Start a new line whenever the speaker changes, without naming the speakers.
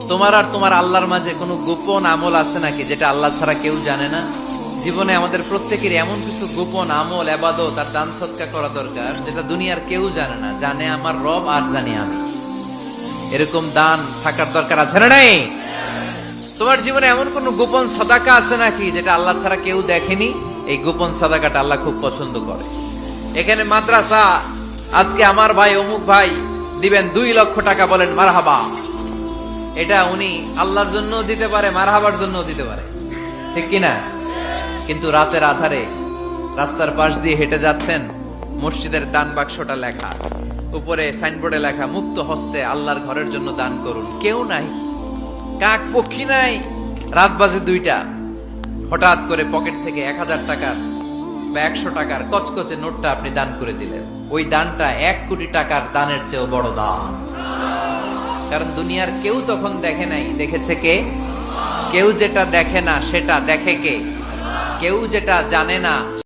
তোমার আর তোমার আল্লাহর মাঝে কোনো গোপন আমল আছে নাকি যেটা আল্লাহ ছাড়া কেউ জানে না? জীবনে আমাদের প্রত্যেকেরই এমন কিছু গোপন আমল, ইবাদত আর দান সদকা করা দরকার যেটা দুনিয়ার কেউ জানে না। জানে আমার রব আর জানি আমি। এরকম দান থাকার দরকার আছে না নাই? তোমার জীবনে এমন কোন গোপন সাদাকা আছে নাকি যেটা আল্লাহ ছাড়া কেউ দেখেনি? এই গোপন সাদাকাটা আল্লাহ খুব পছন্দ করে। এখানে মাদ্রাসা, আজকে আমার ভাই অমুক ভাই দিবেন 2 লক্ষ টাকা, বলেন মারহাবা। এটা উনি আল্লাহর জন্য দিতে পারে, মারহাবার জন্য দিতে পারে, ঠিক কিনা? কিন্তু রাতের আধারে রাস্তার পাশ দিয়ে হেঁটে যাচ্ছেন, মসজিদের দান বাক্সটা লেখা, উপরে সাইনবোর্ডে লেখা মুক্ত হস্তে আল্লাহর ঘরের জন্য দান করুন। কেউ নাই, কাক পক্ষী নাই। রাত বাজে 2টা, হঠাৎ করে পকেট থেকে 1000 টাকার বা 100 টাকার কচকচে নোটটা আপনি দান করে দিলেন। ওই দানটা 1 কোটি টাকার দানের চেয়েও বড় দান। কারণ দুনিয়ার কেউ তখন দেখে নাই, দেখেছে কে? কেউ যেটা দেখে না সেটা দেখে কে? কেউ যেটা জানে না